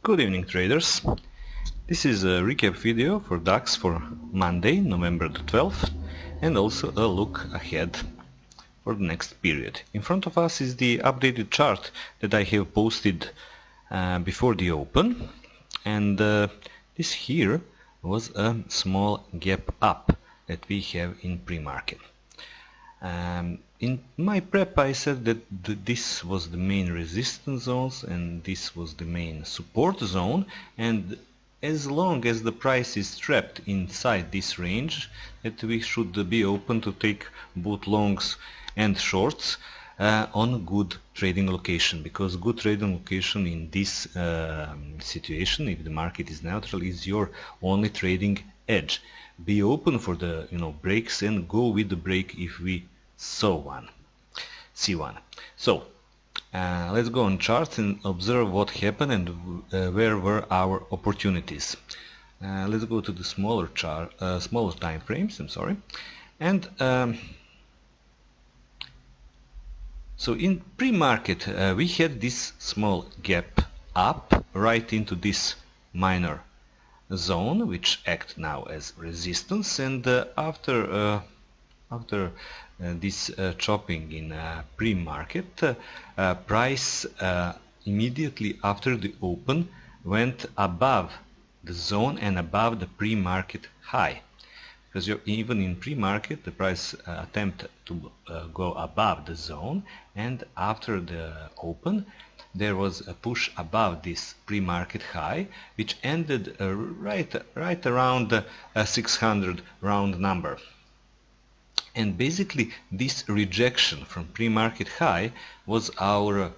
Good evening, traders. This is a recap video for DAX for Monday, November the 12th, and also a look ahead for the next period. In front of us is the updated chart that I have posted before the open, and this here was a small gap up that we have in pre-market. In my prep I said that this was the main resistance zones and this was the main support zone, and as long as the price is trapped inside this range, that we should be open to take both longs and shorts on good trading location, because good trading location in this situation, if the market is neutral, is your only trading edge. Be open for the breaks and go with the break if we see one. So let's go on charts and observe what happened and where were our opportunities. Let's go to the smaller time frames. And so in pre-market we had this small gap up right into this minor zone, which act now as resistance, and after this chopping in pre-market, price immediately after the open went above the zone and above the pre-market high, because even in pre-market the price attempted to go above the zone, and after the open there was a push above this pre-market high, which ended right around 600 round number. And basically this rejection from pre-market high was our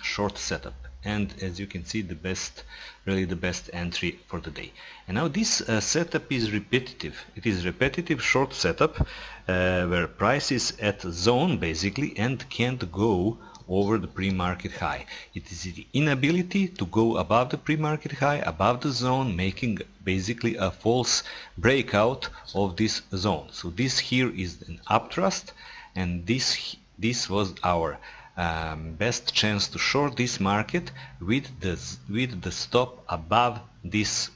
short setup, and as you can see, really the best entry for the day. And now this setup is repetitive. It is repetitive short setup where price is at zone basically and can't go over the pre-market high. It is the inability to go above the pre-market high, above the zone, making basically a false breakout of this zone. So this here is an uptrust, and this was our best chance to short this market with the stop above this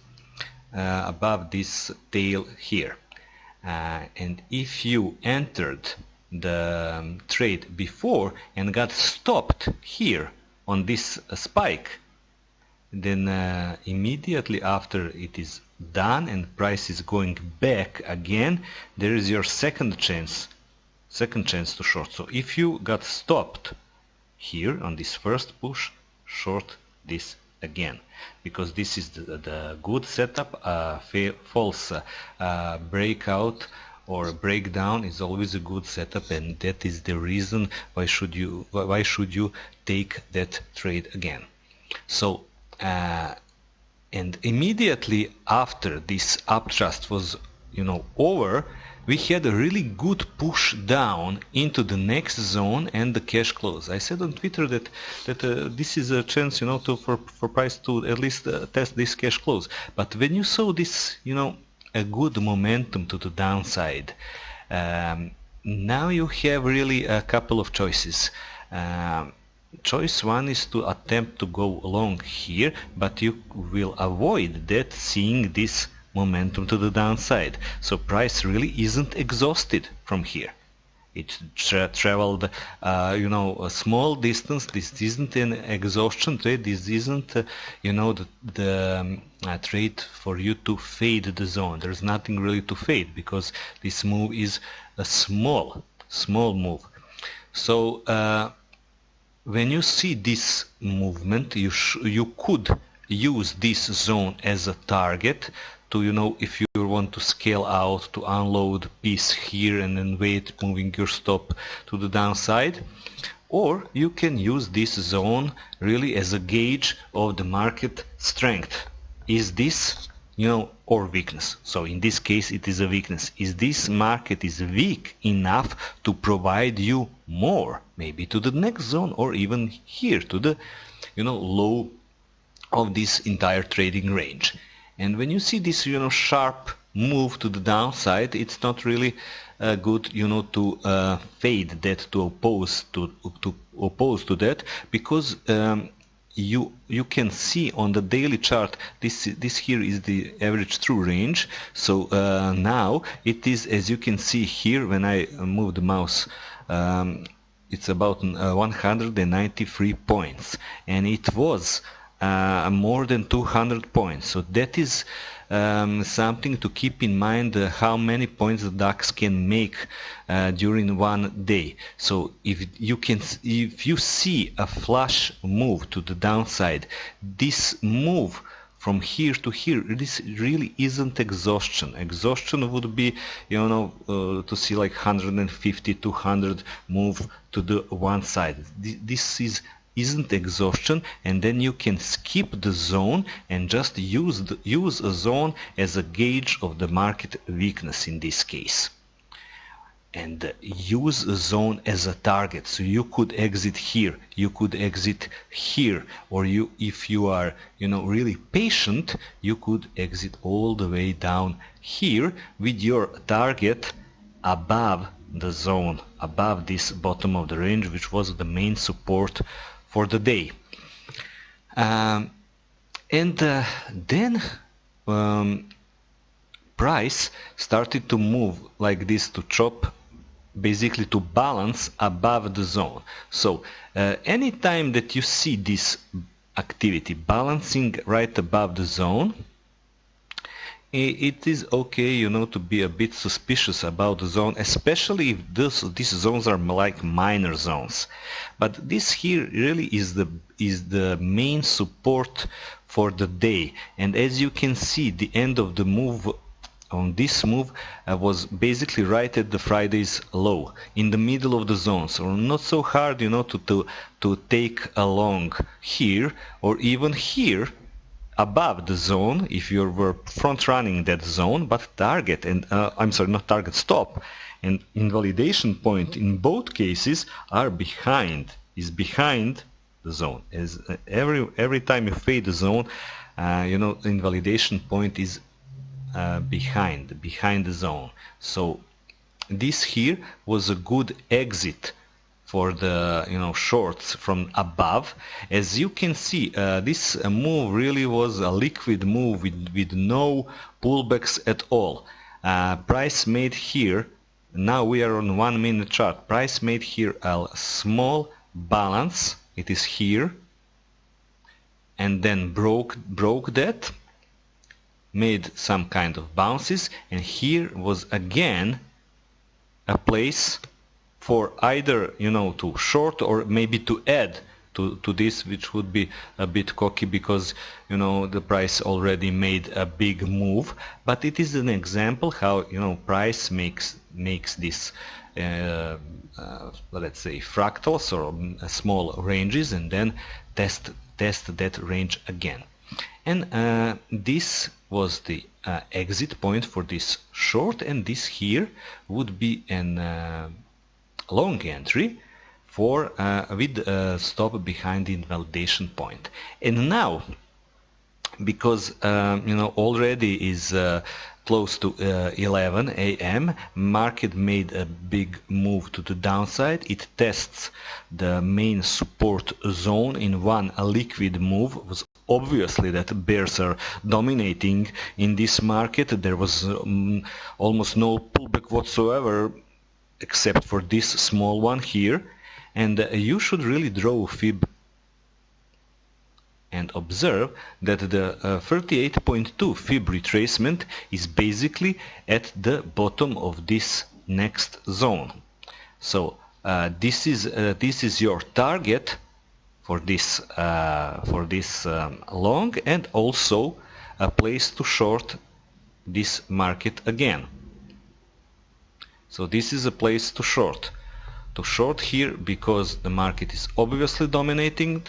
tail here. And if you entered the trade before and got stopped here on this spike, then immediately after it is done and price is going back again, there is your second chance to short. So if you got stopped here on this first push, short this again, because this is the good setup. False breakout or breakdown is always a good setup, and that is the reason why should you take that trade again. So and immediately after this uptrust was over, we had a really good push down into the next zone and the cash close. I said on Twitter that this is a chance for price to at least test this cash close. But when you saw this a good momentum to the downside, now you have really a couple of choices. Choice one is to attempt to go long here, but you will avoid that seeing this momentum to the downside. So price really isn't exhausted from here. It traveled a small distance. This isn't an exhaustion trade. This isn't the trade for you to fade the zone. There's nothing really to fade, because this move is a small move. So when you see this movement, you could use this zone as a target to if you want to scale out, to unload piece here and then wait, moving your stop to the downside. Or you can use this zone really as a gauge of the market strength. Is this or weakness? So in this case it is a weakness. Is this market is weak enough to provide you more, maybe to the next zone, or even here to the low of this entire trading range? And when you see this sharp move to the downside, it's not really good to fade that, to oppose to that, because you can see on the daily chart, this here is the average true range. So now it is, as you can see here, when I move the mouse, it's about 193 points, and it was more than 200 points. So that is something to keep in mind, how many points the DAX can make during one day. So if you see a flash move to the downside, this move from here to here, this really isn't exhaustion. Exhaustion would be, to see like 150, 200 move to the one side. This isn't exhaustion, and then you can skip the zone and just use a zone as a gauge of the market weakness in this case, and use a zone as a target. So you could exit here, you could exit here, or if you are really patient, you could exit all the way down here with your target above the zone, above this bottom of the range, which was the main support for the day. Then price started to move like this, to chop, basically to balance above the zone. So anytime that you see this activity balancing right above the zone, it is okay, to be a bit suspicious about the zone, especially if these zones are like minor zones. But this here really is the main support for the day. And as you can see, the end of the move on this move was basically right at the Friday's low, in the middle of the zone. So not so hard, to take along here, or even here above the zone if you were front running that zone. But target and not target, stop and invalidation point in both cases are behind the zone. As every time you fade the zone, the invalidation point is behind the zone. So this here was a good exit for the shorts from above. As you can see, this move really was a liquid move with no pullbacks at all. Price made here, now we are on 1 minute chart, price made here a small balance, it is here, and then broke that, made some kind of bounces, and here was again a place for either to short or maybe to add to this, which would be a bit cocky because the price already made a big move. But it is an example how price makes this let's say fractals or small ranges, and then test that range again. And this was the exit point for this short, and this here would be an long entry for with stop behind the invalidation point. And now, because already is close to 11 a.m. market made a big move to the downside. It tests the main support zone in one liquid move. It was obviously that bears are dominating in this market. There was almost no pullback whatsoever except for this small one here, and you should really draw fib and observe that the 38.2 fib retracement is basically at the bottom of this next zone. So this is your target for this long, and also a place to short this market again. So this is a place to short here, because the market is obviously dominating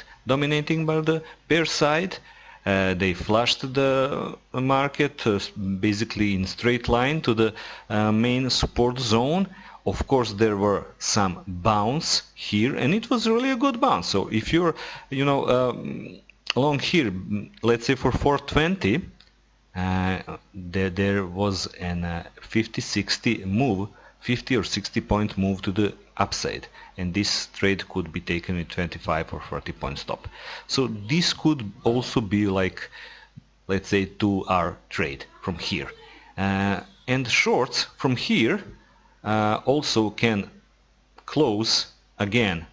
by the bear side. They flushed the market basically in straight line to the main support zone. Of course, there were some bounce here, and it was really a good bounce. So if you're along here, let's say for 420, there was an 50-60 move, 50 or 60 point move to the upside, and this trade could be taken with 25 or 30 point stop. So this could also be like, let's say, 2-hour trade from here. And shorts from here also can close again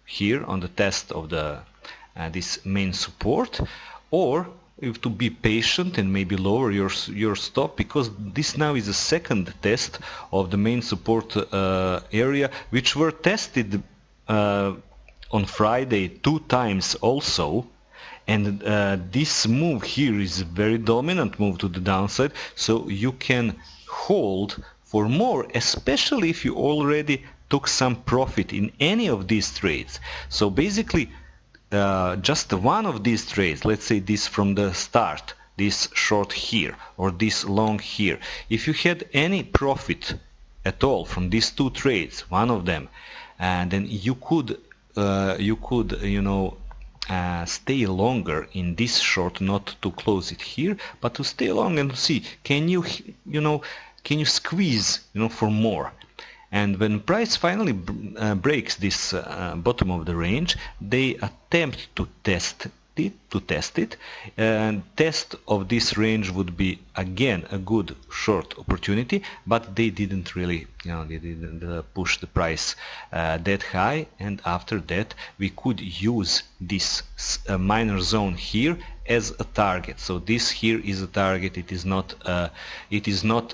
here on the test of the this main support, or you have to be patient and maybe lower your stop, because this now is a second test of the main support area, which were tested on Friday 2 times also. And this move here is a very dominant move to the downside, so you can hold for more, especially if you already took some profit in any of these trades. So basically just one of these trades, let's say this from the start, this short here or this long here, if you had any profit at all from these 2 trades, one of them, and then you could stay longer in this short, not to close it here, but to stay long and see, can you squeeze for more. And when price finally breaks this bottom of the range, they attempt to test it, and test of this range would be again a good short opportunity, but they didn't really, they didn't push the price that high, and after that we could use this minor zone here as a target. So this here is a target. It is not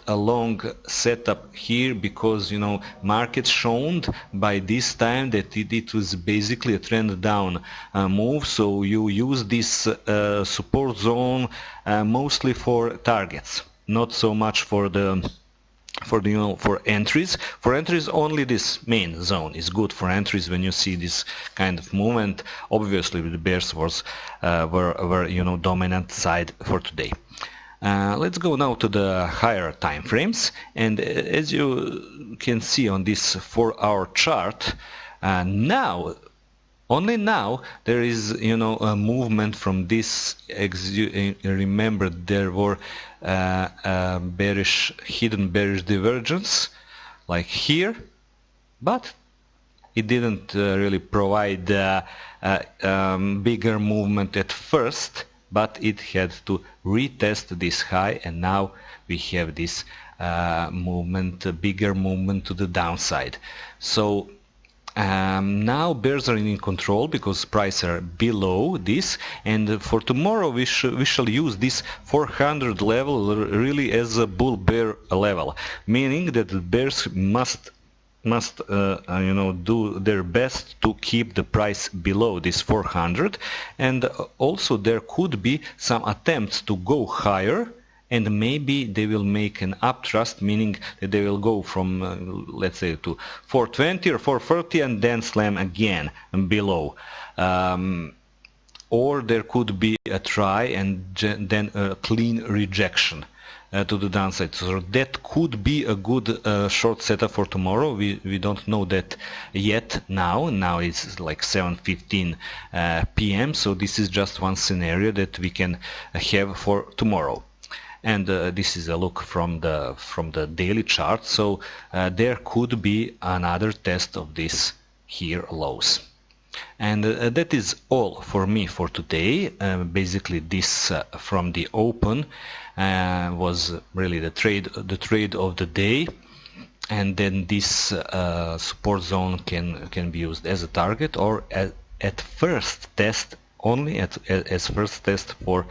a long setup here, because market shown by this time that it was basically a trend down move. So you use this support zone mostly for targets, not so much for entries. For entries, only this main zone is good for entries when you see this kind of movement. Obviously the bears were dominant side for today. Let's go now to the higher time frames, and as you can see on this 4-hour chart, only now there is a movement from this. Remember, there were hidden bearish divergence like here, but it didn't really provide bigger movement at first, but it had to retest this high, and now we have this bigger movement to the downside. So now bears are in control because prices are below this, and for tomorrow we shall use this 400 level really as a bull bear level, meaning that the bears must do their best to keep the price below this 400, and also there could be some attempts to go higher, and maybe they will make an upthrust, meaning that they will go from let's say to 420 or 430 and then slam again below, or there could be a try and then a clean rejection to the downside. So that could be a good short setup for tomorrow. We don't know that yet now it's like 7:15 p.m. so this is just one scenario that we can have for tomorrow. And this is a look from the daily chart. So there could be another test of this here lows. And that is all for me for today. Basically this from the open was really the trade of the day, and then this support zone can be used as a target, or at first test, only as first test for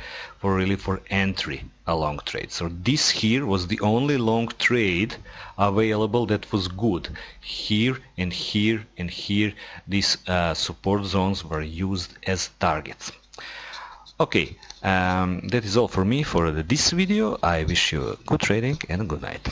entry a long trade. So this here was the only long trade available that was good. Here and here and here, these support zones were used as targets. Okay, that is all for me for this video. I wish you good trading and good night.